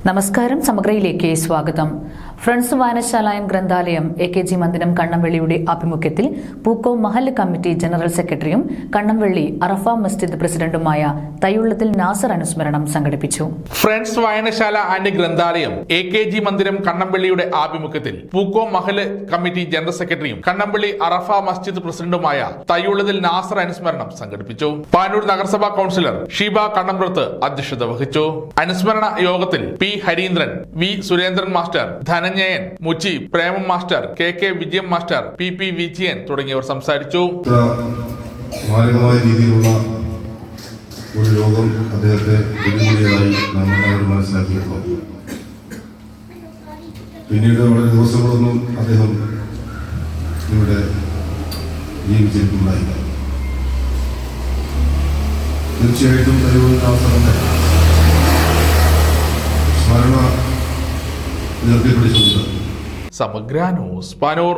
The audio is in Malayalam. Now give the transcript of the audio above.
നമസ്കാരം. സമഗ്രയിലേക്ക് സ്വാഗതം. ഫ്രണ്ട്സ് വായനശാലായം ഗ്രന്ഥാലയം AKG മന്ദിരം കണ്ണംവെള്ളിയുടെ ആഭിമുഖ്യത്തിൽ പൂക്കോ മഹല്ല് കമ്മിറ്റി ജനറൽ സെക്രട്ടറിയും കണ്ണംവെള്ളി അറഫ മസ്ജിദ് പ്രസിഡന്റുമായ തയ്യുള്ളത്തിൽ നാസർ അനുസ്മരണം സംഘടിപ്പിച്ചു. ഫ്രണ്ട്സ് വായനശാല ആൻഡ് ഗ്രന്ഥാലയം AKG മന്ദിരം കണ്ണംവെള്ളിയുടെ ആഭിമുഖ്യത്തിൽ പൂക്കോ മഹല്ല് കമ്മിറ്റി ജനറൽ സെക്രട്ടറിയും കണ്ണംവെള്ളി അറഫ മസ്ജിദ് പ്രസിഡന്റുമായ തയ്യുള്ളത്തിൽ നാസർ അനുസ്മരണം സംഘടിപ്പിച്ചു. പാനൂർ നഗരസഭാ കൌൺസിലർ ഷീബ കണ്ണംപുറത്ത് അധ്യക്ഷത വഹിച്ചു. അനുസ്മരണ യോഗത്തിൽ P. Harindran, V. Surendran master, Dhananjayan, Muchi, Premam master, KK Vijayam master, PP Vijayan തുടങ്ങിയവർ സംസാരിച്ചു. രീതിയിലുള്ള ഒരു രോഗം അദ്ദേഹത്തെ പിടികൂടിയതായി നാം എല്ലാവരും മനസ്സിലാക്കിയിരുന്നു. പിന്നീട് വളരെ ദിവസങ്ങളൊന്നും അദ്ദേഹം ഇവിടെ ജീവിച്ചിരിക്കുന്നുണ്ടായില്ല. തീർച്ചയായിട്ടും തയ്യുള്ളതിന്റെ സ്മരണ ഉയർത്തിപ്പിടിച്ചുകൊണ്ട് സമഗ്ര ന്യൂസ് പാനൂർ.